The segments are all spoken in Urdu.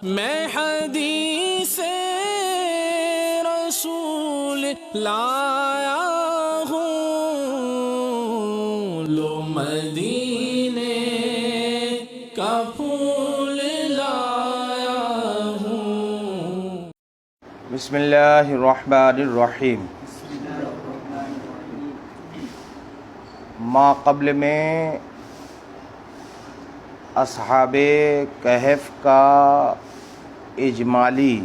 میں حدیث رسول لایا ہوں، لو مدینے کا پھول لایا ہوں۔ بسم اللہ الرحمن الرحیم۔ ما قبل میں اصحاب کہف کا اجمالی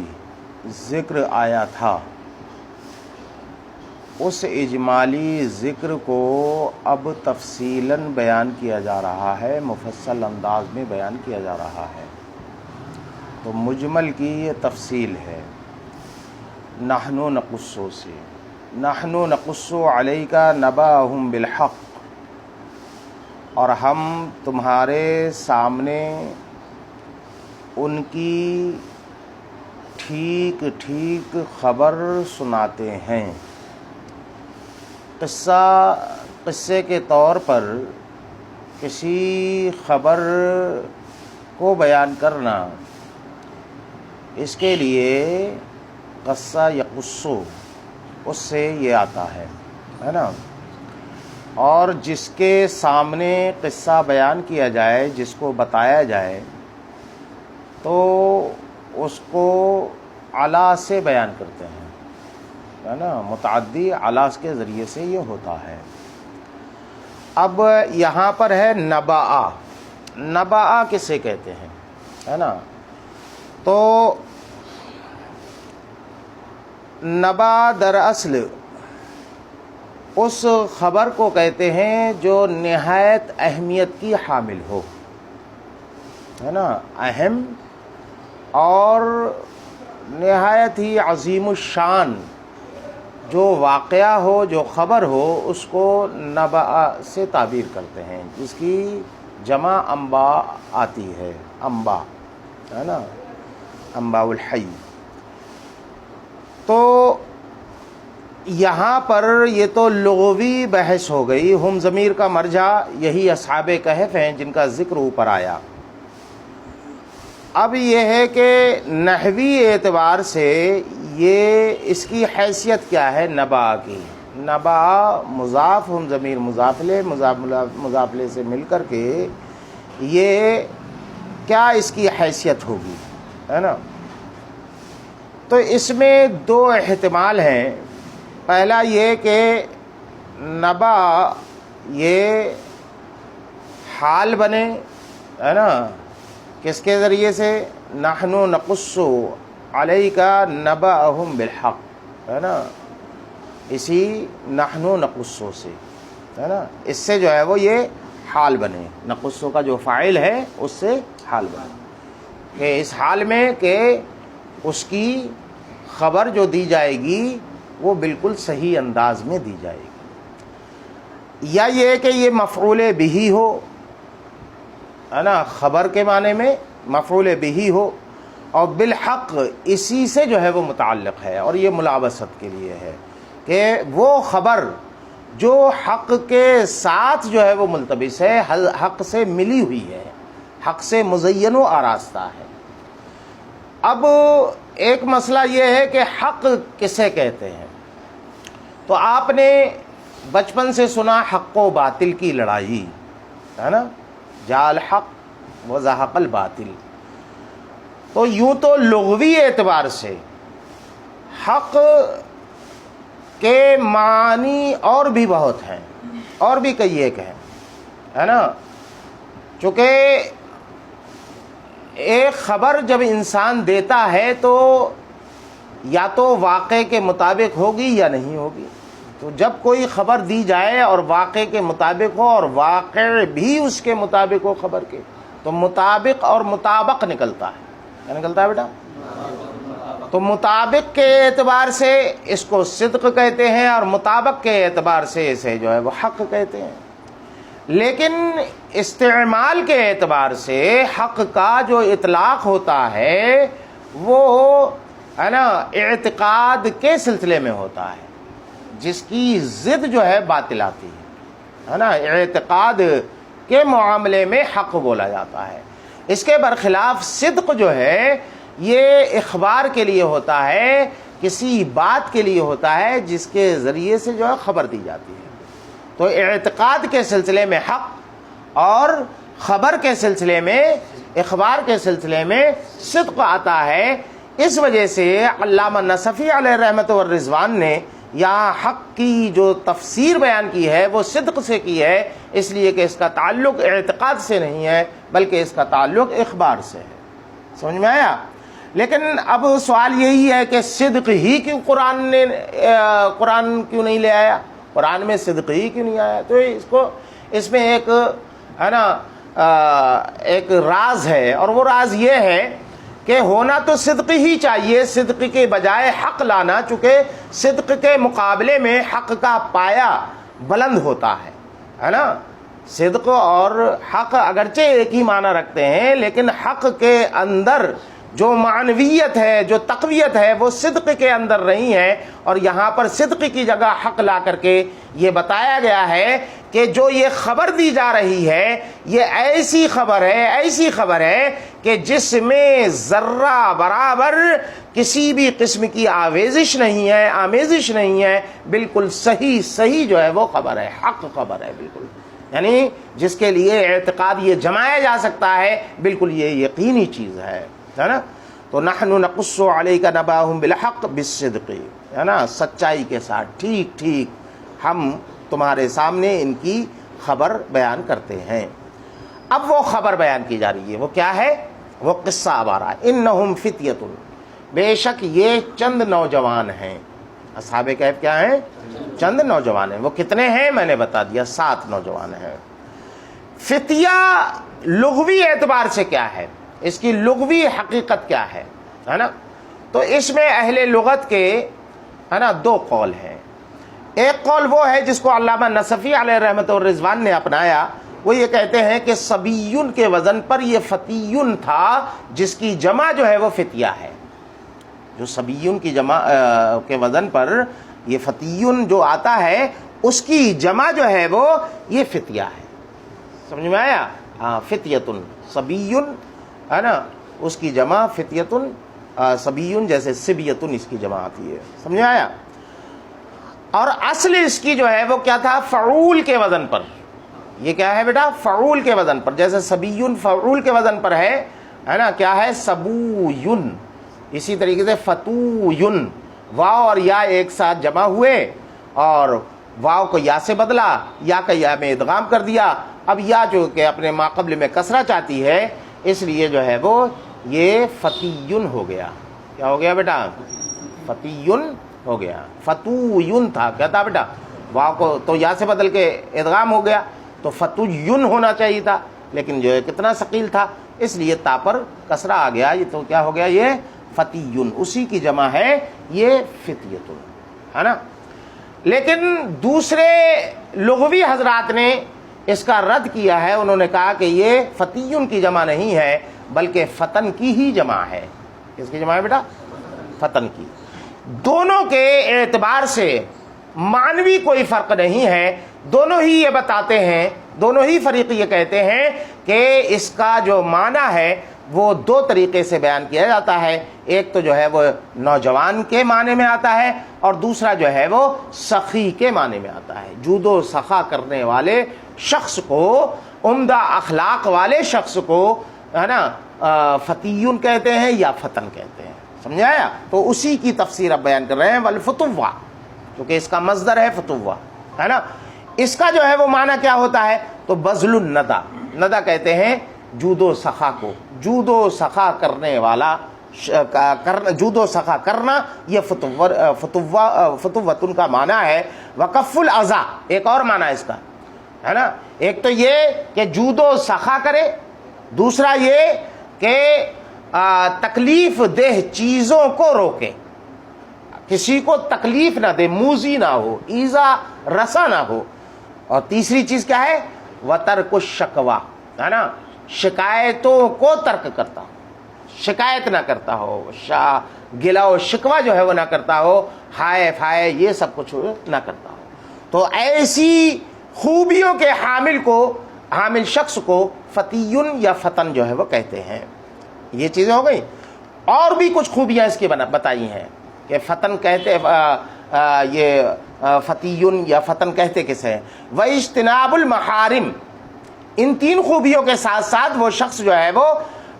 ذکر آیا تھا، اس اجمالی ذکر کو اب تفصیلاً بیان کیا جا رہا ہے، مفصل انداز میں بیان کیا جا رہا ہے۔ تو مجمل کی یہ تفصیل ہے۔ نحن نقص سے، نحن نقص علیک نبأہم بالحق، اور ہم تمہارے سامنے ان کی ٹھیک ٹھیک خبر سناتے ہیں۔ قصے کے طور پر کسی خبر کو بیان کرنا، اس کے لیے قصہ یقصو، اس سے یہ آتا ہے نا۔ اور جس کے سامنے قصہ بیان کیا جائے، جس کو بتایا جائے، تو اس کو علا سے بیان کرتے ہیں، ہے نا، متعدی علا کے ذریعے سے یہ ہوتا ہے۔ اب یہاں پر ہے نبأ، نبأ کسے کہتے ہیں، ہے نا؟ تو نبأ دراصل اس خبر کو کہتے ہیں جو نہایت اہمیت کی حامل ہو، ہے نا، اہم اور نہایت ہی عظیم الشان جو واقعہ ہو، جو خبر ہو، اس کو نبأ سے تعبیر کرتے ہیں، جس کی جمع انباء آتی ہے، انباء، ہے نا، انباء الحی۔ تو یہاں پر یہ تو لغوی بحث ہو گئی، ہم ضمیر کا مرجع یہی اصحاب کہف ہیں جن کا ذکر اوپر آیا۔ اب یہ ہے کہ نحوی اعتبار سے یہ اس کی حیثیت کیا ہے نبأ کی۔ نبأ مضاف، ہم ضمیر مضاف لے، مضاف لے سے مل کر کے یہ کیا اس کی حیثیت ہوگی، ہے نا؟ تو اس میں دو احتمال ہیں۔ پہلا یہ کہ نبأ یہ حال بنے، ہے نا، کس کے ذریعے سے؟ نحن نقص علیک نبأہم بالحق، ہے نا، اسی نحن نقص سے، ہے نا، اس سے جو ہے وہ یہ حال بنے، نقص کا جو فاعل ہے اس سے حال بنے، کہ اس حال میں کہ اس کی خبر جو دی جائے گی وہ بالکل صحیح انداز میں دی جائے گی، یا یہ کہ یہ مفعول بہ ہو، ہے نا، خبر کے معنی میں مفعول بہ ہو، اور بالحق اسی سے جو ہے وہ متعلق ہے، اور یہ ملابست کے لیے ہے کہ وہ خبر جو حق کے ساتھ جو ہے وہ ملتبس ہے، حق سے ملی ہوئی ہے، حق سے مزین و آراستہ ہے۔ اب ایک مسئلہ یہ ہے کہ حق کسے کہتے ہیں؟ تو آپ نے بچپن سے سنا حق و باطل کی لڑائی، ہے نا، جاء الحق وزہق الباطل۔ تو یوں تو لغوی اعتبار سے حق کے معنی اور بھی بہت ہیں، اور بھی کئی ایک ہیں، ہے نا، چونکہ ایک خبر جب انسان دیتا ہے تو یا تو واقعے کے مطابق ہوگی یا نہیں ہوگی۔ تو جب کوئی خبر دی جائے اور واقعے کے مطابق ہو اور واقع بھی اس کے مطابق ہو خبر کے، تو مطابق اور مطابق نکلتا ہے، کیا نکلتا ہے بیٹا؟ تو مطابق کے اعتبار سے اس کو صدق کہتے ہیں، اور مطابق کے اعتبار سے اسے جو ہے وہ حق کہتے ہیں۔ لیکن استعمال کے اعتبار سے حق کا جو اطلاق ہوتا ہے وہ، ہے نا، اعتقاد کے سلسلے میں ہوتا ہے، جس کی ضد جو ہے باطل آتی ہے نا، اعتقاد کے معاملے میں حق بولا جاتا ہے۔ اس کے برخلاف صدق جو ہے یہ اخبار کے لیے ہوتا ہے، کسی بات کے لیے ہوتا ہے جس کے ذریعے سے جو ہے خبر دی جاتی ہے۔ تو اعتقاد کے سلسلے میں حق اور خبر کے سلسلے میں، اخبار کے سلسلے میں صدق آتا ہے۔ اس وجہ سے علامہ نصفی علیہ رحمت والرضوان نے یہاں حق کی جو تفسیر بیان کی ہے وہ صدق سے کی ہے، اس لیے کہ اس کا تعلق اعتقاد سے نہیں ہے بلکہ اس کا تعلق اخبار سے ہے۔ سمجھ میں آیا؟ لیکن اب سوال یہی ہے کہ صدق ہی کیوں قرآن کیوں نہیں لے آیا؟ قرآن میں صدق ہی کیوں نہیں آیا؟ تو اس میں ایک ہے نا ایک راز ہے، اور وہ راز یہ ہے کہ ہونا تو صدق ہی چاہیے، صدق کے بجائے حق لانا، چونکہ صدق کے مقابلے میں حق کا پایہ بلند ہوتا ہے نا۔ صدق اور حق اگرچہ ایک ہی معنی رکھتے ہیں، لیکن حق کے اندر جو معنویت ہے، جو تقویت ہے، وہ صدق کے اندر نہیں ہے، اور یہاں پر صدق کی جگہ حق لا کر کے یہ بتایا گیا ہے کہ جو یہ خبر دی جا رہی ہے یہ ایسی خبر ہے کہ جس میں ذرہ برابر کسی بھی قسم کی آمیزش نہیں ہے، بالکل صحیح جو ہے وہ خبر ہے، حق خبر ہے بالکل، یعنی جس کے لیے اعتقاد یہ جمایا جا سکتا ہے، بالکل یہ یقینی چیز ہے نا۔ تو نحن نقص علیک نبأہم بالحق بالصدق، ہے نا، سچائی کے ساتھ ٹھیک ہم تمہارے سامنے ان کی خبر بیان کرتے ہیں۔ اب وہ خبر بیان کی جا رہی ہے، وہ کیا ہے؟ وہ قصہ اب آ رہا ہے۔ انہم فتیۃ، بے شک یہ چند نوجوان ہیں۔ اصحاب کہف کیا ہیں؟ چند نوجوان ہیں۔ وہ کتنے ہیں؟ میں نے بتا دیا، 7 نوجوان ہیں۔ فتیہ لغوی اعتبار سے کیا ہے، اس کی لغوی حقیقت کیا ہے نا؟ تو اس میں اہل لغت کے ہے نا 2 قول ہیں۔ ایک قول وہ ہے جس کو علامہ نصفی علیہ رحمت والرضوان نے اپنایا، وہ یہ کہتے ہیں کہ صبیون کے وزن پر یہ فتیون تھا، جس کی جمع جو ہے وہ فتیہ ہے۔ جو صبیون کی جمع کے وزن پر یہ فتیون جو آتا ہے، اس کی جمع جو ہے وہ یہ فتیہ ہے۔ سمجھ میں آیا؟ ہاں، فتیتن، صبیون ہے نا، اس کی جمع فتیتن، صبیون جیسے سبیتن اس کی جمع آتی ہے۔ سمجھ میں آیا؟ اور اصل اس کی جو ہے وہ کیا تھا؟ فعول کے وزن پر۔ یہ کیا ہے بیٹا؟ فعول کے وزن پر، جیسے صبیون فعول کے وزن پر ہے نا، کیا ہے؟ صبویون۔ اسی طریقے سے فتویون، واو اور یا ایک ساتھ جمع ہوئے اور واو کو یا سے بدلا، یا کا یا میں ادغام کر دیا۔ اب یا جو کہ اپنے ماقبل میں کسرہ چاہتی ہے، اس لیے جو ہے وہ یہ فتیون ہو گیا۔ کیا ہو گیا بیٹا؟ فتیون ہو گیا۔ فتویون تھا، کیا تھا بیٹا؟ واو کو تو یا سے بدل کے ادغام ہو گیا، تو فتویون ہونا چاہیے تھا، لیکن جو ہے کتنا ثقیل تھا، اس لیے تا پر کسرہ آ گیا، یہ تو کیا ہو گیا؟ یہ فتیون، اسی کی جمع ہے یہ فتیتن، ہے نا۔ لیکن دوسرے لغوی حضرات نے اس کا رد کیا ہے، انہوں نے کہا کہ یہ فتیون کی جمع نہیں ہے بلکہ فتن کی ہی جمع ہے۔ کس کی جمع ہے بیٹا؟ فتن کی۔ دونوں کے اعتبار سے معنوی کوئی فرق نہیں ہے، دونوں ہی یہ بتاتے ہیں، دونوں ہی فریق یہ کہتے ہیں کہ اس کا جو معنی ہے وہ 2 طریقے سے بیان کیا جاتا ہے۔ ایک تو جو ہے وہ نوجوان کے معنی میں آتا ہے، اور دوسرا جو ہے وہ سخی کے معنی میں آتا ہے، جود و سخا کرنے والے شخص کو، عمدہ اخلاق والے شخص کو ہے نا فتیون کہتے ہیں یا فتن کہتے ہیں۔ سمجھ آیا؟ تو اسی کی تفسیر اب بیان کر رہے ہیں، والفتوہ، کیونکہ اس کا مصدر ہے فتوہ، ہے نا۔ اس کا جو ہے وہ معنی کیا ہوتا ہے؟ تو بذل الندى، ندى کہتے ہیں جود و سخا کو، جود و سخا کرنے والا، جود و سخا کرنا، یہ فتوتن کا معنی ہے۔ وکف الاذى ایک اور معنی اس کا ہے نا، ایک تو یہ کہ جود و سخا کرے، دوسرا یہ کہ تکلیف دہ چیزوں کو روکے، کسی کو تکلیف نہ دے، موذی نہ ہو، ایذا رسا نہ ہو، اور تیسری چیز کیا ہے؟ وترک الشکوہ، ہے نا، شکایتوں کو ترک کرتا ہو، شکایت نہ کرتا ہو، گلا و شکوہ جو ہے وہ نہ کرتا ہو، ہائے فائے یہ سب کچھ نہ کرتا ہو۔ تو ایسی خوبیوں کے حامل شخص کو فتیون یا فتن جو ہے وہ کہتے ہیں۔ یہ چیزیں ہو گئی۔ اور بھی کچھ خوبیاں اس کی بتائی ہیں کہ فتن کہتے یہ فتیون یا فتن کہتے کسے ہیں. وَاجْتِنَابُ الْمَحَارِمِ، ان تین خوبیوں کے ساتھ ساتھ وہ شخص جو ہے وہ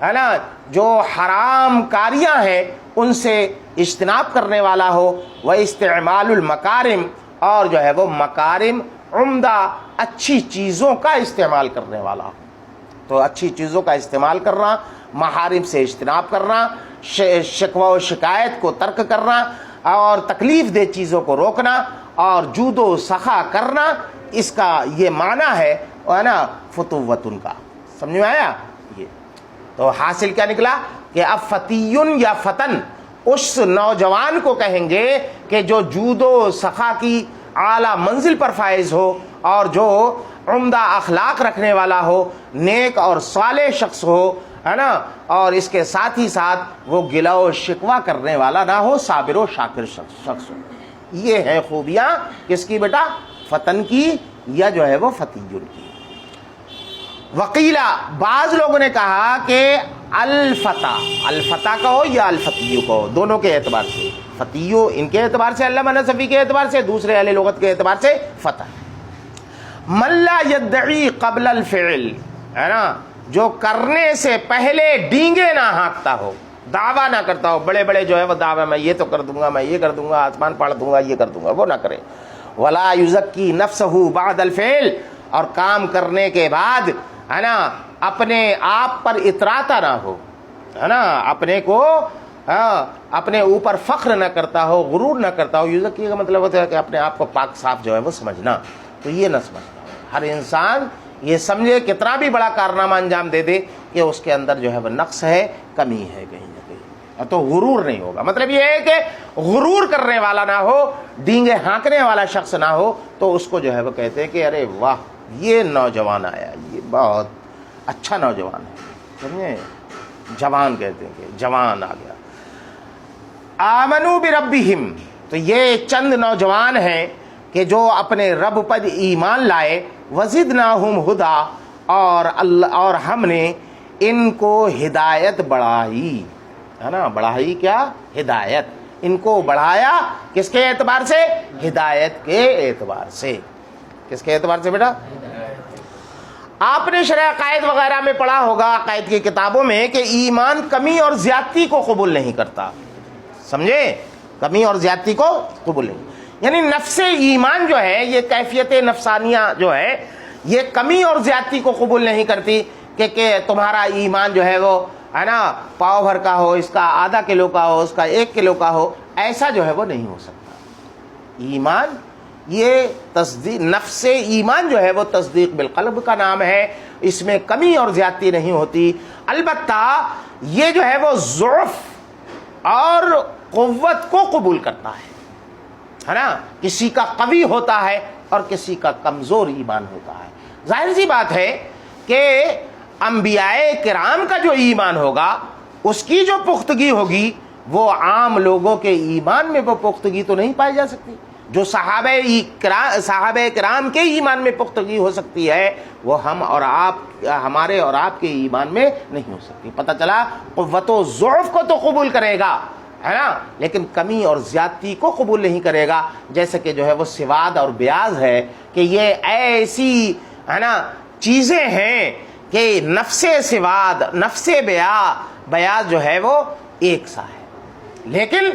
ہے نا جو حرام کاریاں ہیں ان سے اجتناب کرنے والا ہو. وَاِسْتِعْمَالُ الْمَكَارِمِ، اور جو ہے وہ مکارم عمدہ اچھی چیزوں کا استعمال کرنے والا ہو. تو اچھی چیزوں کا استعمال کرنا، محارم سے اجتناب کرنا، شکوہ و شکایت کو ترک کرنا اور تکلیف دہ چیزوں کو روکنا اور جود و سخا کرنا، اس کا یہ معنی ہے نا فتوتن کا. سمجھ میں آیا؟ یہ تو حاصل کیا نکلا کہ اب فتیون یا فتن اس نوجوان کو کہیں گے کہ جو جود و سخا کی اعلیٰ منزل پر فائز ہو اور جو عمدہ اخلاق رکھنے والا ہو، نیک اور صالح شخص ہو، ہے نا، اور اس کے ساتھ ہی ساتھ وہ گلہ و شکوہ کرنے والا نہ ہو، صابر و شاکر شخص ہو. یہ ہیں خوبیاں کس کی بیٹا؟ فتن کی یا جو ہے وہ فتیون کی. وقیلا، بعض لوگوں نے کہا کہ الفتح کہو یا الفتیو کہو، دونوں کے اعتبار سے، فتیو ان کے اعتبار سے، علامہ نصفی کے اعتبار سے، دوسرے اہل لغت کے اعتبار سے فتح. من لا يدعی قبل الفعل، ہے نا، جو کرنے سے پہلے ڈینگے نہ ہانکتا ہو، دعویٰ نہ کرتا ہو، بڑے بڑے جو ہے وہ دعویٰ میں یہ تو کر دوں گا، میں یہ کر دوں گا، آسمان پاڑ دوں گا، یہ کر دوں گا، وہ نہ کرے. ولا یزکی نفسہ بعد الفعل، اور کام کرنے کے بعد ہے نا اپنے آپ پر اتراتا نہ ہو، ہے نا، اپنے کو اپنے اوپر فخر نہ کرتا ہو، غرور نہ کرتا ہو. یزکی کا مطلب ہوتا ہے کہ اپنے آپ کو پاک صاف جو ہے وہ سمجھنا. تو یہ نہ سمجھنا، ہر انسان یہ سمجھے کتنا بھی بڑا کارنامہ انجام دے دے کہ اس کے اندر جو ہے وہ نقص ہے، کمی ہے کہیں نہ کہیں، تو غرور نہیں ہوگا. مطلب یہ ہے کہ غرور کرنے والا نہ ہو، ڈینگے ہانکنے والا شخص نہ ہو. تو اس کو جو ہے وہ کہتے ہیں کہ ارے واہ یہ نوجوان آیا، یہ بہت اچھا نوجوان ہے. سمجھے؟ جوان کہتے ہیں کہ جوان آ گیا. آمنو بربہم، تو یہ چند نوجوان ہیں کہ جو اپنے رب پر ایمان لائے. وزدناہم ہدا، اور ہم نے ان کو ہدایت بڑھائی، ہے نا، بڑھائی کیا؟ ہدایت. ان کو بڑھایا کس کے اعتبار سے؟ ہدایت کے اعتبار سے. کس کے اعتبار سے بیٹا؟ آپ نے شرح عقائد وغیرہ میں پڑھا ہوگا، عقائد کی کتابوں میں، کہ ایمان کمی اور زیادتی کو قبول نہیں کرتا. سمجھے؟ کمی اور زیادتی کو قبول نہیں، یعنی نفس ایمان جو ہے، یہ کیفیت نفسانیہ جو ہے، یہ کمی اور زیادتی کو قبول نہیں کرتی کہ تمہارا ایمان جو ہے وہ ہے نا پاؤ بھر کا ہو، اس کا آدھا کلو کا ہو، اس کا 1 کلو کا ہو. ایسا جو ہے وہ نہیں ہو سکتا. ایمان یہ تصدیق، نفس ایمان جو ہے وہ تصدیق بالقلب کا نام ہے، اس میں کمی اور زیادتی نہیں ہوتی. البتہ یہ جو ہے وہ ضعف اور قوت کو قبول کرتا ہے نا، کسی کا قوی ہوتا ہے اور کسی کا کمزور ایمان ہوتا ہے. ظاہر سی بات ہے کہ انبیاء کرام کا جو ایمان ہوگا اس کی جو پختگی ہوگی وہ عام لوگوں کے ایمان میں وہ پختگی تو نہیں پائی جا سکتی. جو صحابہ کرام کے ایمان میں پختگی ہو سکتی ہے وہ ہمارے اور آپ کے ایمان میں نہیں ہو سکتی. پتہ چلا قوت و ضعف کو تو قبول کرے گا، ہے نا، لیکن کمی اور زیادتی کو قبول نہیں کرے گا. جیسے کہ جو ہے وہ سواد اور بیاض ہے کہ یہ ایسی ہے نا چیزیں ہیں کہ نفس سواد، نفس بیاض جو ہے وہ ایک سا ہے، لیکن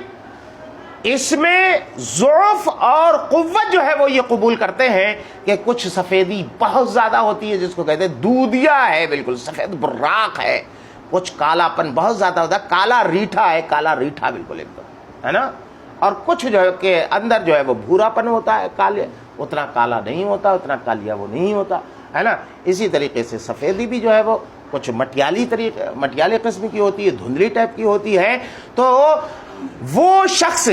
اس میں ضعف اور قوت جو ہے وہ یہ قبول کرتے ہیں کہ کچھ سفیدی بہت زیادہ ہوتی ہے، جس کو کہتے ہیں دودھیا ہے، بالکل سفید براق ہے. کچھ کالا پن بہت زیادہ ہوتا ہے، کالا ریٹھا ہے، کالا ریٹھا بالکل ایک دم، ہے نا. اور کچھ جو ہے کہ اندر جو ہے وہ بھورا پن ہوتا ہے، کالے، اتنا کالا نہیں ہوتا، اتنا کالیا وہ نہیں ہوتا، ہے نا. اسی طریقے سے سفیدی بھی جو ہے وہ کچھ مٹیالے قسم کی ہوتی ہے، دھندلی ٹائپ کی ہوتی ہے. تو وہ شخص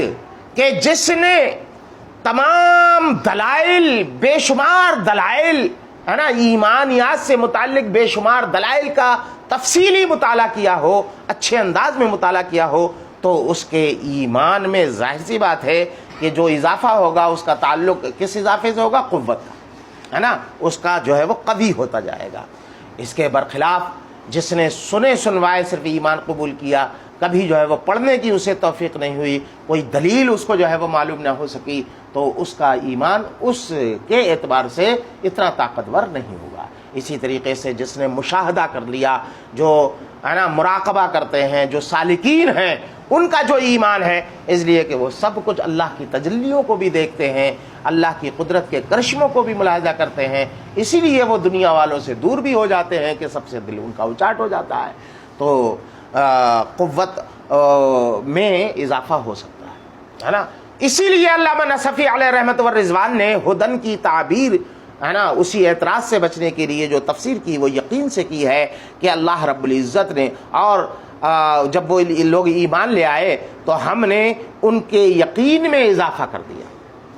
کہ جس نے تمام دلائل، بے شمار دلائل، ہے نا، ایمانیات سے متعلق بے شمار دلائل کا تفصیلی مطالعہ کیا ہو، اچھے انداز میں مطالعہ کیا ہو، تو اس کے ایمان میں ظاہر سی بات ہے کہ جو اضافہ ہوگا اس کا تعلق کس اضافے سے ہوگا؟ قوت کا، ہے نا، اس کا جو ہے وہ قوی ہوتا جائے گا. اس کے برخلاف جس نے سنے سنوائے صرف ایمان قبول کیا کبھی جو ہے وہ پڑھنے کی اسے توفیق نہیں ہوئی، کوئی دلیل اس کو جو ہے وہ معلوم نہ ہو سکی، تو اس کا ایمان اس کے اعتبار سے اتنا طاقتور نہیں ہوگا۔ اسی طریقے سے جس نے مشاہدہ کر لیا، جو ہے نا مراقبہ کرتے ہیں، جو سالکین ہیں، ان کا جو ایمان ہے، اس لیے کہ وہ سب کچھ اللہ کی تجلیوں کو بھی دیکھتے ہیں، اللہ کی قدرت کے کرشموں کو بھی ملاحظہ کرتے ہیں، اسی لیے وہ دنیا والوں سے دور بھی ہو جاتے ہیں کہ سب سے دل ان کا اچاٹ ہو جاتا ہے، تو قوت میں اضافہ ہو سکتا ہے نا۔ اسی لیے علامہ نصفی علیہ رحمت والرضوان نے ہدن کی تعبیر ہے نا اسی اعتراض سے بچنے کے لیے جو تفسیر کی وہ یقین سے کی ہے کہ اللہ رب العزت نے، اور جب وہ لوگ ایمان لے آئے تو ہم نے ان کے یقین میں اضافہ کر دیا،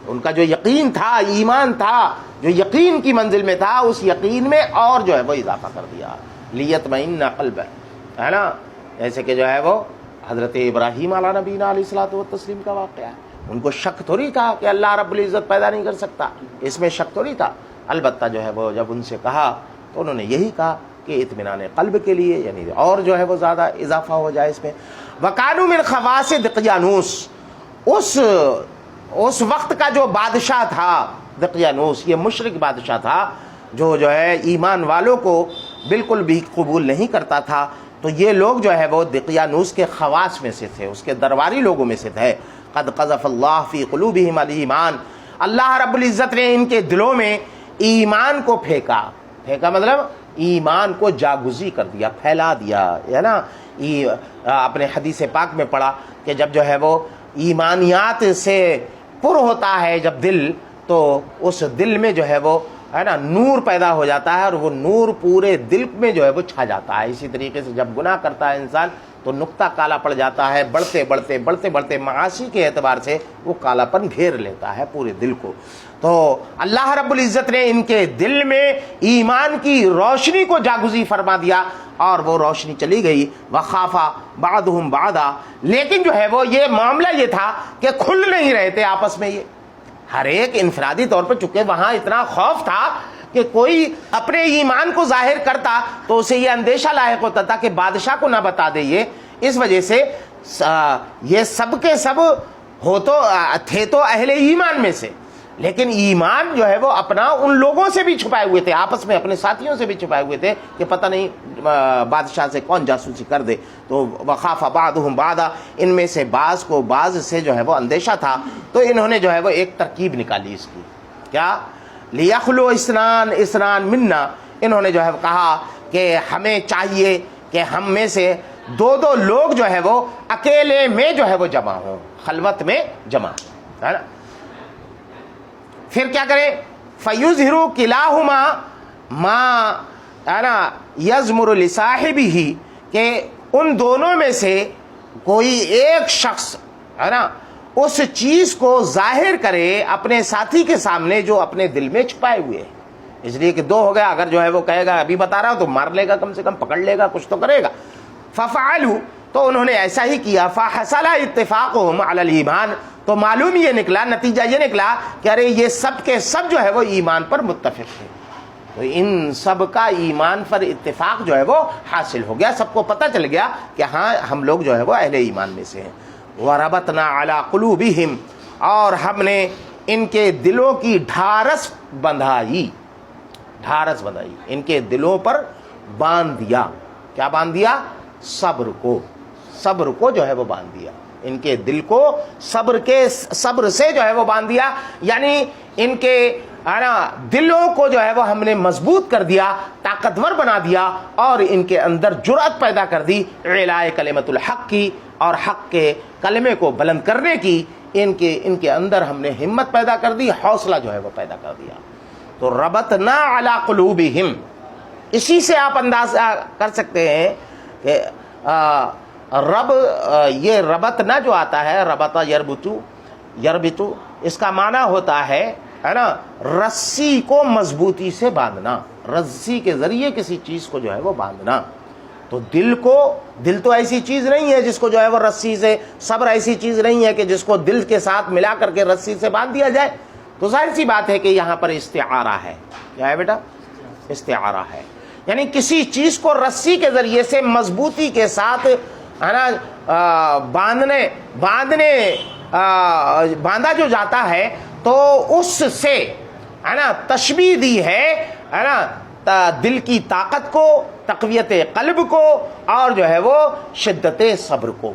ان کا جو یقین تھا، ایمان تھا، جو یقین کی منزل میں تھا، اس یقین میں اور جو ہے وہ اضافہ کر دیا، لیطمئن قلب ہے نا، جیسے کہ جو ہے وہ حضرت ابراہیم علیہ نبینا علیہ الصلوۃ والتسلیم کا واقعہ ہے۔ ان کو شک تھوڑی تھا کہ اللہ رب العزت پیدا نہیں کر سکتا، اس میں شک تھوڑی تھا، البتہ جو ہے وہ جب ان سے کہا تو انہوں نے یہی کہا کہ اطمینان قلب کے لیے، یعنی اور جو ہے وہ زیادہ اضافہ ہو جائے اس میں۔ وَكَانُوا مِنْ خَوَاصِ دقیانوس، اس وقت کا جو بادشاہ تھا دقیانوس، یہ مشرک بادشاہ تھا جو ہے ایمان والوں کو بالکل بھی قبول نہیں کرتا تھا، تو یہ لوگ جو ہے وہ دقیانوس کے خواص میں سے تھے، اس کے درباری لوگوں میں سے تھے۔ قد قذف اللہ فی قلوبہم الایمان، اللہ رب العزت نے ان کے دلوں میں ایمان کو پھینکا مطلب ایمان کو جاگزی کر دیا، پھیلا دیا ہے نا۔ اپنے حدیث پاک میں پڑھا کہ جب جو ہے وہ ایمانیات سے پر ہوتا ہے جب دل، تو اس دل میں جو ہے وہ ہے نا نور پیدا ہو جاتا ہے، اور وہ نور پورے دل میں جو ہے وہ چھا جاتا ہے۔ اسی طریقے سے جب گناہ کرتا ہے انسان تو نقطہ کالا پڑ جاتا ہے، بڑھتے معاصی کے اعتبار سے وہ کالا پن گھیر لیتا ہے پورے دل کو۔ تو اللہ رب العزت نے ان کے دل میں ایمان کی روشنی کو جاگزی فرما دیا، اور وہ روشنی چلی گئی۔ وخاف بعضهم بعضا، لیکن جو ہے وہ یہ معاملہ یہ تھا کہ کھل نہیں رہے تھے آپس میں، یہ ہر ایک انفرادی طور پر، چونکہ وہاں اتنا خوف تھا کہ کوئی اپنے ایمان کو ظاہر کرتا تو اسے یہ اندیشہ لاحق ہوتا تھا کہ بادشاہ کو نہ بتا دے یہ، اس وجہ سے یہ سب کے سب تھے تو اہل ایمان میں سے، لیکن ایمان جو ہے وہ اپنا ان لوگوں سے بھی چھپائے ہوئے تھے، آپس میں اپنے ساتھیوں سے بھی چھپائے ہوئے تھے کہ پتہ نہیں بادشاہ سے کون جاسوسی کر دے۔ تو وخاف بعضهم بعضا، ان میں سے بعض کو بعض سے جو ہے وہ اندیشہ تھا، تو انہوں نے جو ہے وہ ایک ترکیب نکالی اس کی، کیا لیخلو اسنان منا، انہوں نے جو ہے کہا کہ ہمیں چاہیے کہ ہم میں سے دو لوگ جو ہے وہ اکیلے میں جو ہے وہ جمع ہوں، خلوت میں جمع ہے نا۔ پھر کیا کریں؟ فَيُظْهِرُ كِلَاهُمَا مَا ہے نا يَزْمُرُ لِصَاحِبِهِ، کہ ان دونوں میں سے کوئی ایک شخص ہے نا اس چیز کو ظاہر کرے اپنے ساتھی کے سامنے جو اپنے دل میں چھپائے ہوئے ہیں، اس لیے کہ دو ہو گیا، اگر جو ہے وہ کہے گا ابھی بتا رہا ہوں تو مار لے گا، کم سے کم پکڑ لے گا، کچھ تو کرے گا۔ فَفَعَلُوا، تو انہوں نے ایسا ہی کیا۔ فَحَصَلَ اتِّفَاقُهُمْ عَلَى الْإِيمَانِ، تو معلوم یہ نکلا، نتیجہ یہ نکلا کہ ارے یہ سب کے سب جو ہے وہ ایمان پر متفق تھے، تو ان سب کا ایمان پر اتفاق جو ہے وہ حاصل ہو گیا، سب کو پتہ چل گیا کہ ہاں ہم لوگ جو ہے وہ اہل ایمان میں سے ہیں۔ وَرَبَطْنَا عَلَى قُلُوبِهِمْ، اور ہم نے ان کے دلوں کی ڈھارس بندھائی، ان کے دلوں پر باندھ دیا۔ کیا باندھ دیا؟ صبر کو جو ہے وہ باندھ دیا، ان کے دل کو صبر سے جو ہے وہ باندھ دیا، یعنی ان کے دلوں کو جو ہے وہ ہم نے مضبوط کر دیا، طاقتور بنا دیا، اور ان کے اندر جرأت پیدا کر دی اعلاء کلمۃ الحق کی، اور حق کے کلمے کو بلند کرنے کی ان کے اندر ہم نے ہمت پیدا کر دی، حوصلہ جو ہے وہ پیدا کر دیا۔ تو ربطنا علی قلوبہم، اسی سے آپ اندازہ کر سکتے ہیں کہ یہ ربطنا جو آتا ہے، ربطہ یربطو، اس کا معنی ہوتا ہے نا رسی کو مضبوطی سے باندھنا، رسی کے ذریعے کسی چیز کو جو ہے وہ باندھنا۔ تو دل تو ایسی چیز نہیں ہے جس کو جو ہے وہ رسی سے، صبر ایسی چیز نہیں ہے کہ جس کو دل کے ساتھ ملا کر کے رسی سے باندھ دیا جائے، تو ظاہر سی بات ہے کہ یہاں پر استعارہ ہے۔ کیا ہے بیٹا؟ استعارہ ہے، یعنی کسی چیز کو رسی کے ذریعے سے مضبوطی کے ساتھ ہے نا باندھا جو جاتا ہے تو اس سے ہے نا تشبیہ دی ہے نا دل کی طاقت کو، تقویت قلب کو، اور جو ہے وہ شدت صبر کو،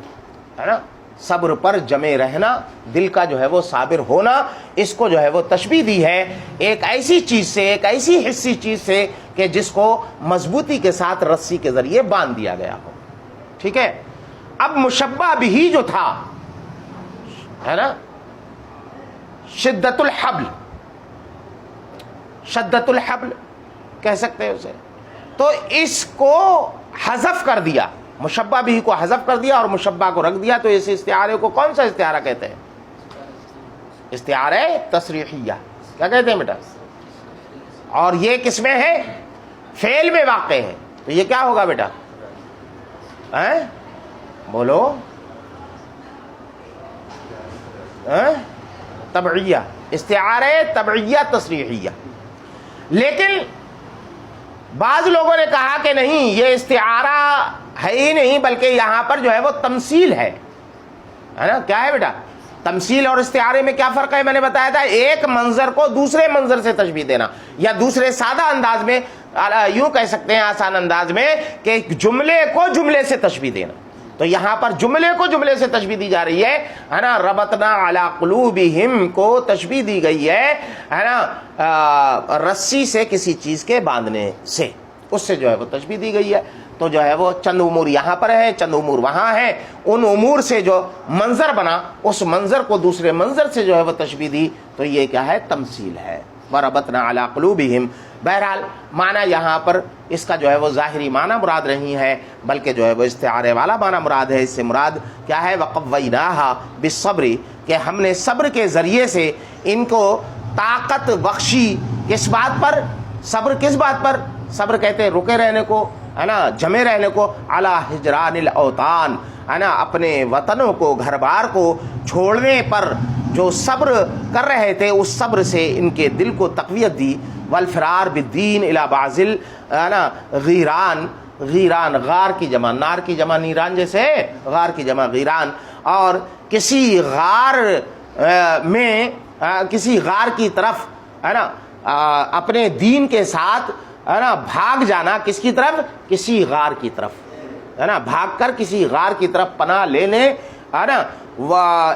ہے نا صبر پر جمے رہنا، دل کا جو ہے وہ صابر ہونا، اس کو جو ہے وہ تشبیہ دی ہے ایک ایسی چیز سے، ایک ایسی حسی چیز سے کہ جس کو مضبوطی کے ساتھ رسی کے ذریعے باندھ دیا گیا ہو. ٹھیک ہے. اب مشبہ بھی جو تھا ہے نا شدت الحبل، شدت الحبل کہہ سکتے ہیں اسے، تو اس کو حذف کر دیا، مشبہ بھی کو حذف کر دیا اور مشبہ کو رکھ دیا. تو اس استعارے کو کون سا استعارہ کہتے ہیں؟ استعارہ تصریحیہ. کیا کہتے ہیں بیٹا؟ اور یہ کس میں ہے؟ فعل میں واقع ہے. تو یہ کیا ہوگا بیٹا؟ بولو. تبعیہ، استعارہ تبعیہ تصریحیہ. لیکن بعض لوگوں نے کہا کہ نہیں، یہ استعارہ ہے ہی نہیں، بلکہ یہاں پر جو ہے وہ تمثیل ہے نا. کیا ہے بیٹا؟ تمثیل اور استعارے میں کیا فرق ہے؟ میں نے بتایا تھا ایک منظر کو دوسرے منظر سے تشبیہ دینا، یا دوسرے سادہ انداز میں یوں کہہ سکتے ہیں آسان انداز میں کہ جملے کو جملے سے تشبیہ دینا. تو یہاں پر جملے کو جملے سے تشبیہ دی جا رہی ہے نا. ربطنا علی قلوبہم کو تشبیہ دی گئی ہے نا رسی سے کسی چیز کے باندھنے سے، اس سے جو ہے وہ تشبیہ دی گئی ہے. تو جو ہے وہ چند امور یہاں پر ہیں، چند امور وہاں ہیں. ان امور سے جو منظر بنا، اس منظر کو دوسرے منظر سے جو ہے وہ تشبیہ دی، تو یہ کیا ہے؟ تمثیل ہے. وربطنا علی قلوبہم. بہرحال معنی یہاں پر اس کا جو ہے وہ ظاہری معنی مراد نہیں ہے، بلکہ جو ہے وہ استعارے والا معنی مراد ہے. اس سے مراد کیا ہے؟ وقویناہا بالصبر، کہ ہم نے صبر کے ذریعے سے ان کو طاقت بخشی. کس بات پر؟ صبر کس بات پر؟ صبر کہتے ہیں رکے رہنے کو، ہے نا، جمے رہنے کو. علی ہجران الاوطان، ہے نا، اپنے وطنوں کو، گھر بار کو چھوڑنے پر جو صبر کر رہے تھے، اس صبر سے ان کے دل کو تقویت دی. والفرار بالدین الی بعضل، ہے نا، غیران، غیران غار کی جمع، نار کی جمع نیران جیسے، غار کی جمع غیران. اور کسی غار میں، کسی غار کی طرف، ہے نا، اپنے دین کے ساتھ، ہے نا، بھاگ جانا. کس کی طرف؟ کسی غار کی طرف، ہے نا، بھاگ کر کسی غار کی طرف پناہ لینے، ہے نا،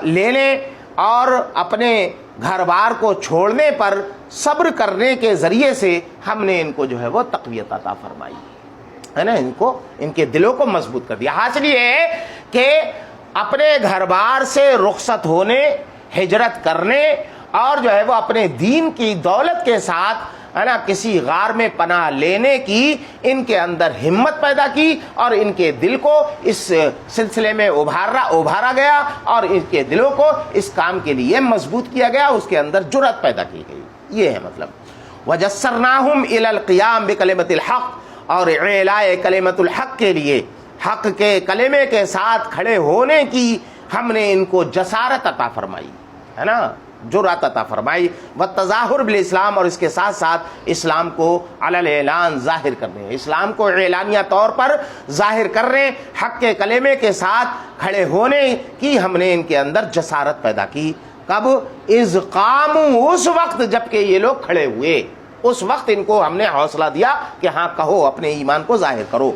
لینے اور اپنے گھر بار کو چھوڑنے پر صبر کرنے کے ذریعے سے ہم نے ان کو جو ہے وہ تقویت عطا فرمائی، ہے نا، ان کو، ان کے دلوں کو مضبوط کر دیا. حاصل یہ ہے کہ اپنے گھر بار سے رخصت ہونے، ہجرت کرنے، اور جو ہے وہ اپنے دین کی دولت کے ساتھ، ہے نا، کسی غار میں پناہ لینے کی ان کے اندر ہمت پیدا کی، اور ان کے دل کو اس سلسلے میں ابھارا گیا، اور ان کے دلوں کو اس کام کے لیے مضبوط کیا گیا، اس کے اندر جرأت پیدا کی گئی. یہ ہے مطلب. وَجَسَّرْنَاهُمْ إِلَى الْقِيَامِ بِكَلِمَةِ الْحَقِّ، اور اعلاء کلمۃ الحق کے لیے، حق کے کلمے کے ساتھ کھڑے ہونے کی ہم نے ان کو جسارت عطا فرمائی، ہے نا، جرأت عطا فرمائی. والتظاہر بالاسلام، اور اس کے ساتھ ساتھ اسلام کو علی الاعلان ظاہر کرنے، اسلام کو اعلانیہ طور پر ظاہر کرنے، حق کے کلمے کے ساتھ کھڑے ہونے کی ہم نے ان کے اندر جسارت پیدا کی. کب؟ اذ قاموا، اس وقت جب کہ یہ لوگ کھڑے ہوئے، اس وقت ان کو ہم نے حوصلہ دیا کہ ہاں کہو، اپنے ایمان کو ظاہر کرو.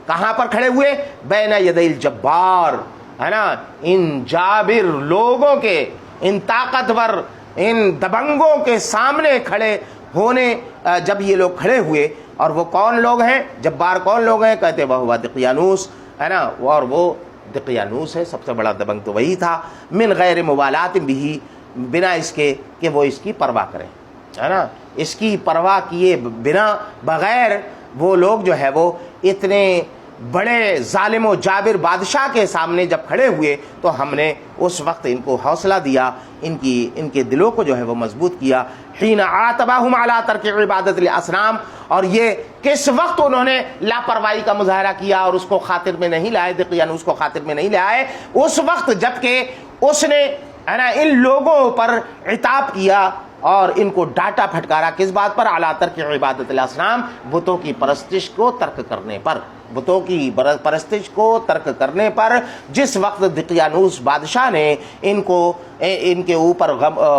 کہاں پر کھڑے ہوئے؟ بین یدی الجبار، ہے نا، ان جابر لوگوں کے، ان طاقتور، ان دبنگوں کے سامنے کھڑے ہونے. جب یہ لوگ کھڑے ہوئے، اور وہ کون لوگ ہیں؟ جبار کون لوگ ہیں؟ کہتے وہ دقیانوس، ہے نا، اور وہ دقیانوس ہے، سب سے بڑا دبنگ تو وہی تھا. من غیر مبالات بھی، بنا اس کے کہ وہ اس کی پرواہ کریں، ہے نا، اس کی پرواہ کیے بنا، بغیر وہ لوگ جو ہے وہ اتنے بڑے ظالم و جابر بادشاہ کے سامنے جب کھڑے ہوئے، تو ہم نے اس وقت ان کو حوصلہ دیا، ان کے دلوں کو جو ہے وہ مضبوط کیا. حین عاتبہم علی ترک عبادت الاصنام، اور یہ کس وقت انہوں نے لاپرواہی کا مظاہرہ کیا اور اس کو خاطر میں نہیں لائے، دقیانوس کو خاطر میں نہیں لائے. اس وقت جب کہ اس نے، ہے نا، ان لوگوں پر عتاب کیا اور ان کو ڈانٹا پھٹکارا. کس بات پر؟ علی ترک عبادت الاصنام، بتوں کی پرستش کو ترک کرنے پر. بتوں کی پرستش کو ترک کرنے پر جس وقت دقیانوس بادشاہ نے ان کے اوپر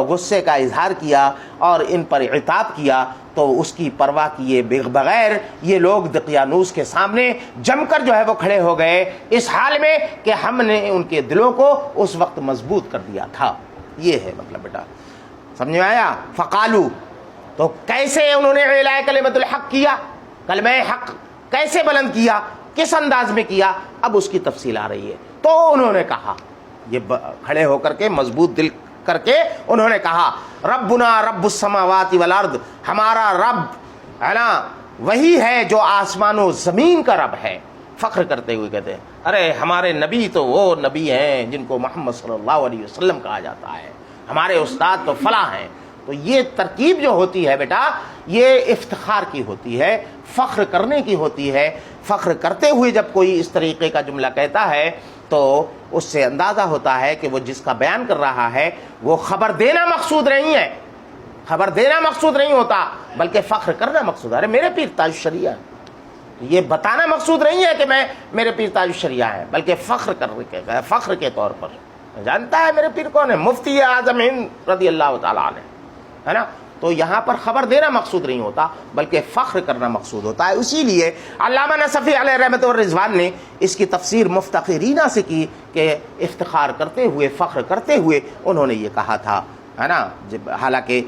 غصے کا اظہار کیا اور ان پر عتاب کیا تو اس کی پرواہ کیے بغیر یہ لوگ دقیانوس کے سامنے جم کر جو ہے وہ کھڑے ہو گئے، اس حال میں کہ ہم نے ان کے دلوں کو اس وقت مضبوط کر دیا تھا۔ یہ ہے مطلب بیٹا، سمجھ میں آیا؟ فقالو، تو کیسے انہوں نے اعلاء کلمۃ الحق کیا، کلمہ حق کیسے بلند کیا، کس انداز میں کیا، اب اس کی تفصیل آ رہی ہے۔ تو انہوں نے کہا، یہ کھڑے ہو کر کے مضبوط دل کر کے انہوں نے کہا، ربنا رب السماوات والارض، ہمارا رب ہے نا وہی ہے جو آسمان و زمین کا رب ہے۔ فخر کرتے ہوئے کہتے ہیں ارے ہمارے نبی تو وہ نبی ہیں جن کو محمد صلی اللہ علیہ وسلم کہا جاتا ہے، ہمارے استاد تو فلاں ہیں۔ تو یہ ترکیب جو ہوتی ہے بیٹا، یہ افتخار کی ہوتی ہے، فخر کرنے کی ہوتی ہے۔ فخر کرتے ہوئے جب کوئی اس طریقے کا جملہ کہتا ہے تو اس سے اندازہ ہوتا ہے کہ وہ جس کا بیان کر رہا ہے وہ خبر دینا مقصود نہیں ہے، خبر دینا مقصود نہیں ہوتا بلکہ فخر کرنا مقصود ہے۔ ارے میرے پیر تاج الشریعہ ہے، یہ بتانا مقصود نہیں ہے کہ میرے پیر تاج الشریعہ ہے، بلکہ فخر کے طور پر جانتا ہے میرے پیر کون ہے، مفتی اعظم ہند رضی اللہ تعالیٰ عنہ، ہے نا۔ تو یہاں پر خبر دینا مقصود نہیں ہوتا بلکہ فخر کرنا مقصود ہوتا ہے۔ اسی لیے علامہ نصفی علیہ رحمت و رضوان نے اس کی تفسیر مفتخرینہ سے کی کہ افتخار کرتے ہوئے، فخر کرتے ہوئے انہوں نے یہ کہا تھا، ہے نا۔ حالانکہ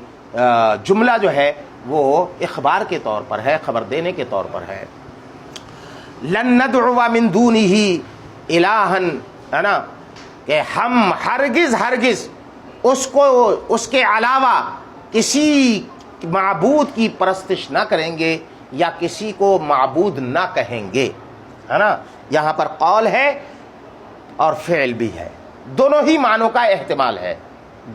جملہ جو ہے وہ اخبار کے طور پر ہے، خبر دینے کے طور پر ہے۔ لن ندعو من دونہ الہا، ہے نا، کہ ہم ہرگز اس کے علاوہ کسی معبود کی پرستش نہ کریں گے یا کسی کو معبود نہ کہیں گے، ہے نا۔ یہاں پر قول ہے اور فعل بھی ہے، دونوں ہی معنوں کا احتمال ہے۔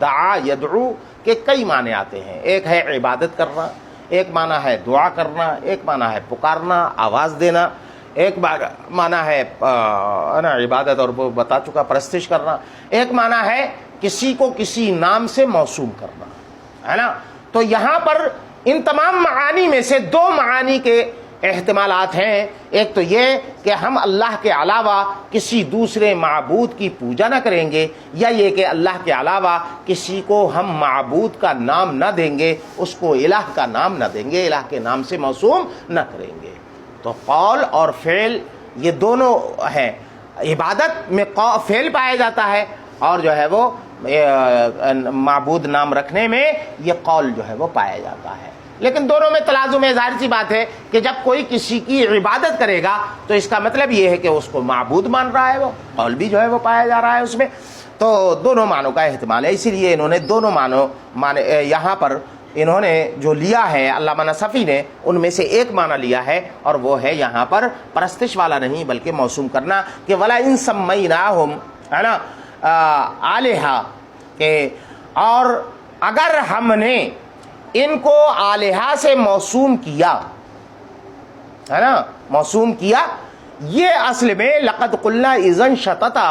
دعا یدعو کے کئی معنی آتے ہیں، ایک ہے عبادت کرنا، ایک معنی ہے دعا کرنا، ایک معنی ہے پکارنا، آواز دینا، ایک معنی ہے نا عبادت اور وہ بتا چکا پرستش کرنا، ایک معنی ہے کسی کو کسی نام سے موسوم کرنا، ہے نا۔ تو یہاں پر ان تمام معانی میں سے دو معانی کے احتمالات ہیں، ایک تو یہ کہ ہم اللہ کے علاوہ کسی دوسرے معبود کی پوجا نہ کریں گے، یا یہ کہ اللہ کے علاوہ کسی کو ہم معبود کا نام نہ دیں گے، اس کو الہ کا نام نہ دیں گے، الہ کے نام سے موسوم نہ کریں گے۔ تو قول اور فعل یہ دونوں ہیں، عبادت میں فعل پایا جاتا ہے اور جو ہے وہ معبود نام رکھنے میں یہ قول جو ہے وہ پایا جاتا ہے۔ لیکن دونوں میں تلازم ہے، ظاہر سی بات ہے کہ جب کوئی کسی کی عبادت کرے گا تو اس کا مطلب یہ ہے کہ اس کو معبود مان رہا ہے، وہ قول بھی جو ہے وہ پایا جا رہا ہے اس میں۔ تو دونوں معنوں کا احتمال ہے، اسی لیے انہوں نے دونوں معنی یہاں پر انہوں نے جو لیا ہے علامہ نصفی نے ان میں سے ایک معنی لیا ہے، اور وہ ہے یہاں پر پرستش والا نہیں بلکہ موسوم کرنا، کہ وَلَا إِن سَمَّيْنَاهُمْ، ہے نا، آلہہ، کہ اور اگر ہم نے ان کو آلہہ سے موسوم کیا، ہے نا، موسوم کیا، یہ اصل میں لقد قلنا اذن شططا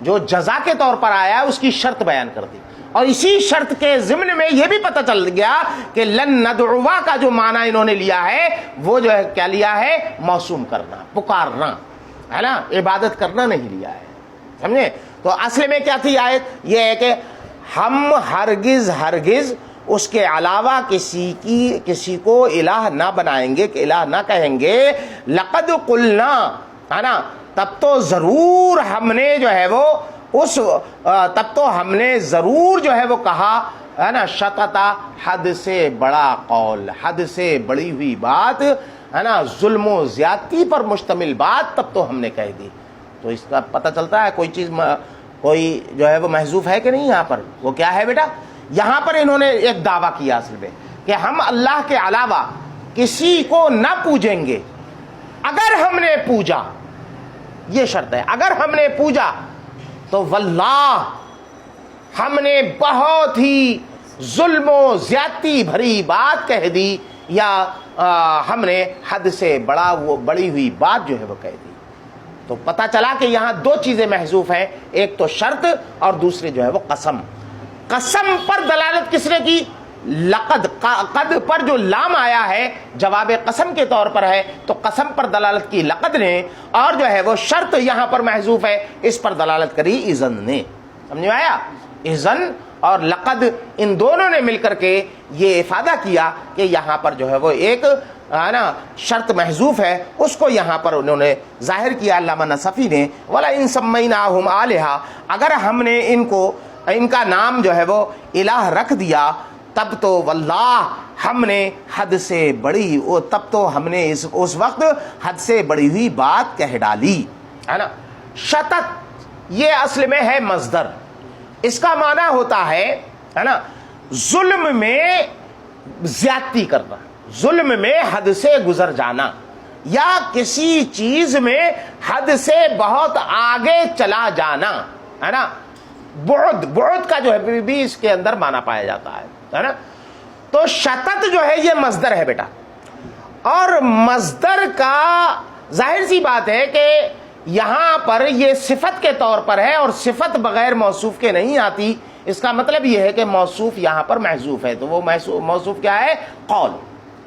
جو جزا کے طور پر آیا اس کی شرط بیان کر دی، اور اسی شرط کے ضمن میں یہ بھی پتہ چل گیا کہ لن ندعوا کا جو معنی انہوں نے لیا ہے وہ جو ہے کیا لیا ہے، موسوم کرنا، پکارنا، ہے نا، عبادت کرنا نہیں لیا ہے، سمجھے۔ تو اصل میں کیا تھی آیت، یہ ہے کہ ہم ہرگز اس کے علاوہ کسی کو الہ نہ بنائیں گے، کہ الہ نہ کہیں گے، لقد قلنا، ہے نا، تب تو ضرور ہم نے جو ہے وہ تب تو ہم نے ضرور جو ہے وہ کہا، ہے نا، شططا، حد سے بڑا قول، حد سے بڑی ہوئی بات، ہے نا، ظلم و زیادتی پر مشتمل بات تب تو ہم نے کہہ دی۔ تو اس کا پتہ چلتا ہے کوئی جو ہے وہ محذوف ہے کہ نہیں یہاں پر، وہ کیا ہے بیٹا، یہاں پر انہوں نے ایک دعویٰ کیا اصل میں کہ ہم اللہ کے علاوہ کسی کو نہ پوجیں گے، اگر ہم نے پوجا، یہ شرط ہے، اگر ہم نے پوجا تو واللہ ہم نے بہت ہی ظلم و زیادتی بھری بات کہہ دی، یا ہم نے حد سے بڑی ہوئی بات جو ہے وہ کہہ دی۔ تو پتہ چلا کہ یہاں دو چیزیں محذوف ہیں، ایک تو شرط اور دوسری جو ہے وہ قسم۔ قسم پر دلالت کس نے کی، لقد قد پر جو لام آیا ہے جواب قسم کے طور پر ہے تو قسم پر دلالت کی لقد نے، اور جو ہے وہ شرط یہاں پر محذوف ہے اس پر دلالت کری اذن نے. سمجھ میں آیا؟ اذن اور لقد ان دونوں نے مل کر کے یہ افادہ کیا کہ یہاں پر جو ہے وہ ایک شرط محذوف ہے، اس کو یہاں پر انہوں نے ظاہر کیا علامہ نصفی نے. وَلَا إِن سَمَّيْنَاهُمْ آلِهَةً، اگر ہم نے ان کا نام جو ہے وہ الہ رکھ دیا تب تو واللہ ہم نے حد سے بڑی، تب تو ہم نے اس وقت حد سے بڑی ہوئی بات کہہ ڈالی، ہے نا. شتت یہ اصل میں ہے مصدر، اس کا معنی ہوتا ہے نا ظلم میں زیادتی کرنا، ظلم میں حد سے گزر جانا، یا کسی چیز میں حد سے بہت آگے چلا جانا، ہے نا. بعد کا جو ہے بھی اس کے اندر معنی پایا جاتا ہے نا. تو شتت جو ہے یہ مصدر ہے بیٹا، اور مصدر کا ظاہر سی بات ہے کہ یہاں پر یہ صفت کے طور پر ہے، اور صفت بغیر موصوف کے نہیں آتی. اس کا مطلب یہ ہے کہ موصوف یہاں پر محذوف ہے. تو وہ موصوف کیا ہے؟ قول،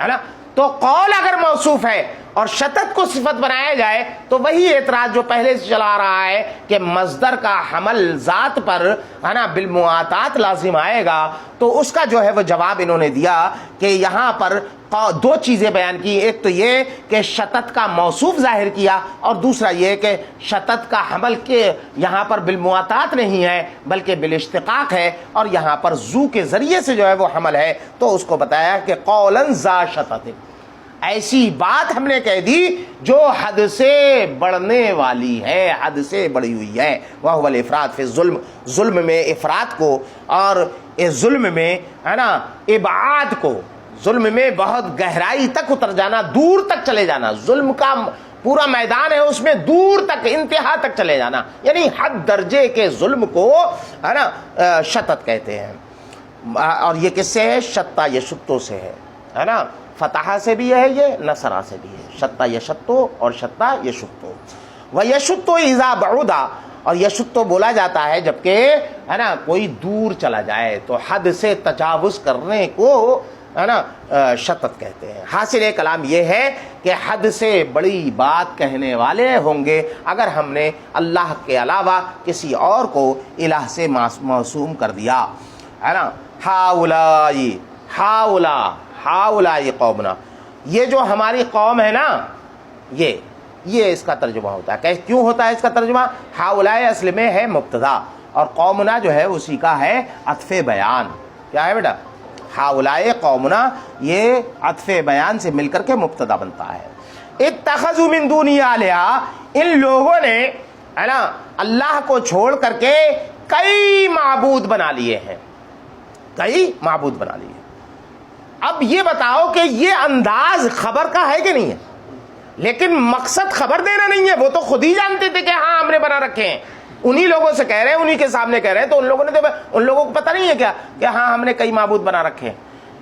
ہے نا. تو قول اگر موصوف ہے اور شتت کو صفت بنایا جائے تو وہی اعتراض جو پہلے سے چلا رہا ہے کہ مصدر کا حمل ذات پر ہے نا بالمعاطات لازم آئے گا. تو اس کا جو ہے وہ جواب انہوں نے دیا کہ یہاں پر دو چیزیں بیان کی، ایک تو یہ کہ شتت کا موصوف ظاہر کیا، اور دوسرا یہ کہ شتت کا حمل کے یہاں پر بالمعاطات نہیں ہے بلکہ بالاشتقاق ہے، اور یہاں پر زو کے ذریعے سے جو ہے وہ حمل ہے. تو اس کو بتایا کہ قولاً ذا شتت، ایسی بات ہم نے کہہ دی جو حد سے بڑھنے والی ہے، حد سے بڑھی ہوئی ہے. وَهُوَ الْإِفْرَاطُ فِي الظُّلْمِ، ظلم میں افراد کو، اور ظلم میں ہے نا ابعاد کو، ظلم میں بہت گہرائی تک اتر جانا، دور تک چلے جانا. ظلم کا پورا میدان ہے، اس میں دور تک انتہا تک چلے جانا، یعنی حد درجے کے ظلم کو ہے نا شتت کہتے ہیں. اور یہ کس سے ہے؟ شتا یشتو سے ہے نا. فتح سے بھی ہے، یہ نصرہ سے بھی ہے. شتا یشتو اور شتا یشتو. وَيَشُتُّ إِذَا بَعُدَ، اور یشتو بولا جاتا ہے جبکہ ہے نا کوئی دور چلا جائے، تو حد سے تجاوز کرنے کو ہے نا شتت کہتے ہیں. حاصل کلام یہ ہے کہ حد سے بڑی بات کہنے والے ہوں گے اگر ہم نے اللہ کے علاوہ کسی اور کو الہ سے معصوم کر دیا، ہے نا. ہاؤلائی قومنا، یہ جو ہماری قوم ہے نا، یہ اس کا ترجمہ ہوتا ہے. کیوں ہوتا ہے اس کا ترجمہ؟ ہاؤلائی اصل میں ہے مبتدا، اور قومنا جو ہے اسی کا ہے عطف بیان. کیا ہے بیٹا؟ ہاؤلائی قومنا یہ عطف بیان سے مل کر کے مبتدا بنتا ہے. اتخذوا من دونی آلہہ، ان لوگوں نے ہے نا اللہ کو چھوڑ کر کے کئی معبود بنا لیے ہیں، کئی معبود بنا لیے. اب یہ بتاؤ کہ یہ انداز خبر کا ہے کہ نہیں ہے؟ لیکن مقصد خبر دینا نہیں ہے، وہ تو خود ہی جانتے تھے کہ ہاں ہم نے بنا رکھے ہیں. انہی لوگوں سے کہہ رہے ہیں، انہی کے سامنے کہہ رہے ہیں، تو ان لوگوں نے ان لوگوں کو پتہ نہیں ہے کیا کہ ہاں ہم نے کئی معبود بنا رکھے ہیں.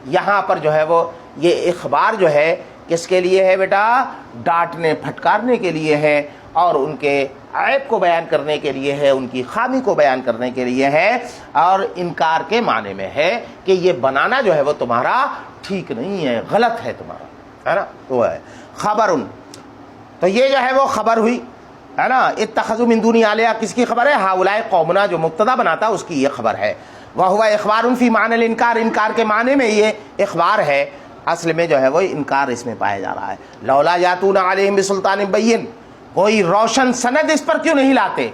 یہاں پر جو ہے وہ یہ اخبار جو ہے کس کے لیے ہے بیٹا؟ ڈانٹنے پھٹکارنے کے لیے ہے، اور ان کے عیب کو بیان کرنے کے لیے ہے، ان کی خامی کو بیان کرنے کے لیے ہے، اور انکار کے معنی میں ہے کہ یہ بنانا جو ہے وہ تمہارا ٹھیک نہیں ہے، غلط ہے تمہارا، ہے نا. وہ ہے خبرن، تو یہ جو ہے وہ خبر ہوئی، ہے نا. اتخذوا من دونی آلہہ کس کی خبر ہے؟ ہاؤلائی قومنا جو مبتدا بناتا اس کی یہ خبر ہے. وَهُوَ إِخْبَارٌ فِي مَعْنَى الْإِنْكَارِ، انکار کے معنی میں یہ اخبار ہے، اصل میں جو ہے وہ انکار اس میں پایا جا رہا ہے. لولا یاتون علیہم بسلطان بین، کوئی روشن سند اس پر کیوں نہیں لاتے؟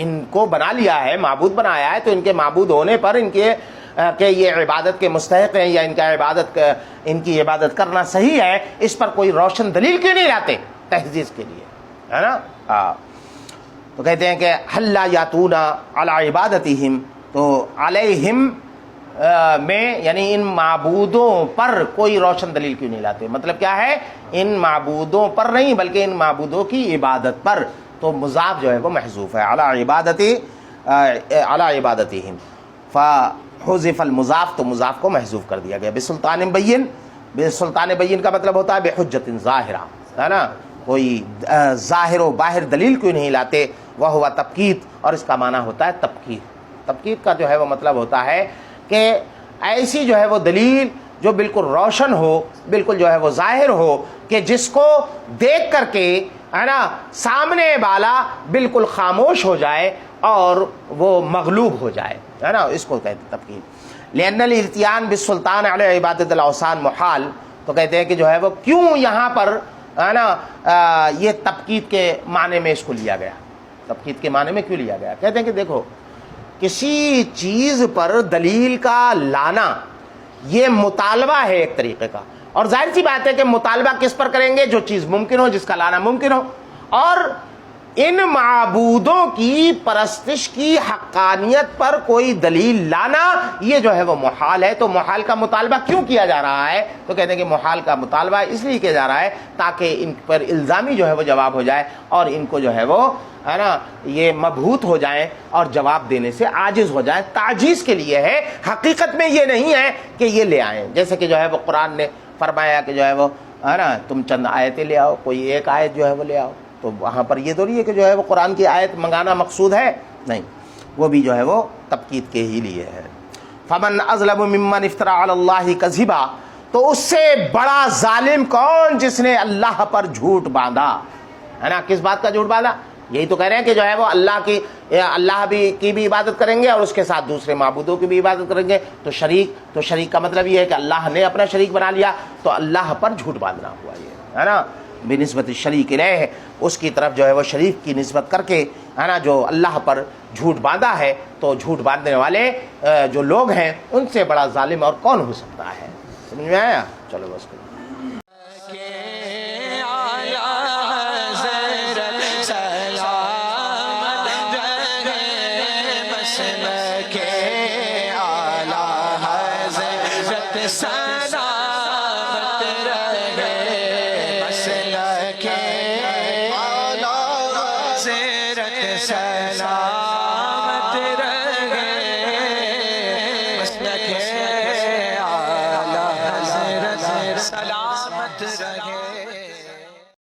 ان کو بنا لیا ہے، معبود بنایا ہے، تو ان کے معبود ہونے پر ان کے کہ یہ عبادت کے مستحق ہیں یا ان کی عبادت کرنا صحیح ہے، اس پر کوئی روشن دلیل کیوں نہیں لاتے تحجیز کے لیے، ہے نا. تو کہتے ہیں کہ حل یاتون علی عبادتہم، تو علیہم میں یعنی ان معبودوں پر کوئی روشن دلیل کیوں نہیں لاتے؟ مطلب کیا ہے؟ ان معبودوں پر نہیں بلکہ ان معبودوں کی عبادت پر. تو مضاف جو ہے وہ محذوف ہے، علی عبادتہم، فحذف المضاف، تو مضاف کو محذوف کر دیا گیا. بسلطان بین، بسلطان بین کا مطلب ہوتا ہے بحجت ظاہرہ، ہے نا. کوئی ظاہر و باہر دلیل کیوں نہیں لاتے؟ وہ ہوا تبکیت، اور اس کا معنی ہوتا ہے تبکیت. تبکیت کا جو ہے وہ مطلب ہوتا ہے کہ ایسی جو ہے وہ دلیل جو بالکل روشن ہو, بالکل جو ہے وہ ظاہر ہو, کہ جس کو دیکھ کر کے ہے نا سامنے والا بالکل خاموش ہو جائے اور وہ مغلوب ہو جائے, ہے نا, اس کو کہتے ہیں تبکیت. لأن الاتيان بالسلطان علی عبادت الاوثان محال, تو کہتے ہیں کہ جو ہے وہ کیوں یہاں پر ہے نا یہ تبکیت کے معنی میں اس کو لیا گیا, تبکیت کے معنی میں کیوں لیا گیا. کہتے ہیں کہ دیکھو کسی چیز پر دلیل کا لانا یہ مطالبہ ہے ایک طریقے کا, اور ظاہر سی بات ہے کہ مطالبہ کس پر کریں گے, جو چیز ممکن ہو, جس کا لانا ممکن ہو. اور ان معبودوں کی پرستش کی حقانیت پر کوئی دلیل لانا یہ جو ہے وہ محال ہے. تو محال کا مطالبہ کیوں کیا جا رہا ہے, تو کہتے ہیں کہ محال کا مطالبہ اس لیے کیا جا رہا ہے تاکہ ان پر الزامی جو ہے وہ جواب ہو جائے, اور ان کو جو ہے وہ ہے نا یہ مبہوت ہو جائیں اور جواب دینے سے عاجز ہو جائیں. تعجیز کے لیے ہے, حقیقت میں یہ نہیں ہے کہ یہ لے آئیں. جیسے کہ جو ہے وہ قرآن نے فرمایا کہ جو ہے وہ ہے نا تم چند آیتیں لے آؤ, کوئی ایک آیت جو ہے وہ لے آؤ, تو وہاں پر یہ تو نہیں ہے کہ جو ہے وہ قرآن کی آیت منگانا مقصود ہے, نہیں, وہ بھی جو ہے وہ تبکیت کے ہی لیے ہے. فمن اظلم ممن افترى علی اللہ کذبا, تو اس سے بڑا ظالم کون جس نے اللہ پر جھوٹ باندھا, ہے نا. کس بات کا جھوٹ باندھا, یہی تو کہہ رہے ہیں کہ جو ہے وہ اللہ کی بھی عبادت کریں گے اور اس کے ساتھ دوسرے معبودوں کی بھی عبادت کریں گے. تو شریک کا مطلب یہ ہے کہ اللہ نے اپنا شریک بنا لیا, تو اللہ پر جھوٹ باندھنا ہوا یہ, ہے نا. بنسبت شریک الیہ, اس کی طرف جو ہے وہ شریک کی نسبت کر کے ہے نا جو اللہ پر جھوٹ باندھا ہے, تو جھوٹ باندھنے والے جو لوگ ہیں ان سے بڑا ظالم اور کون ہو سکتا ہے. سمجھ میں آیا؟ چلو بس کرو. سلامت رہے.